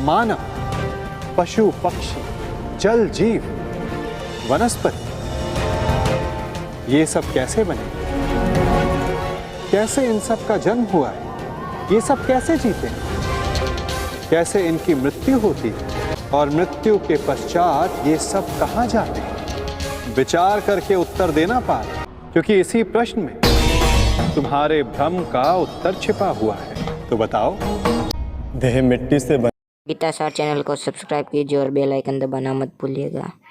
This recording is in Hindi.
मानव, पशु पक्षी, जल जीव, वनस्पति, ये सब कैसे बने? कैसे इन सब का जन्म हुआ है? ये सब कैसे जीते हैं? कैसे इनकी मृत्यु होती है? और मृत्यु के पश्चात ये सब कहां जाते हैं? विचार करके उत्तर देना पार, क्योंकि इसी प्रश्न में तुम्हारे भ्रम का उत्तर छिपा हुआ है। तो बताओ। देह मिट्टी से गीता सार चैनल को सब्सक्राइब कीजिए और बेल आइकन दबाना मत भूलिएगा।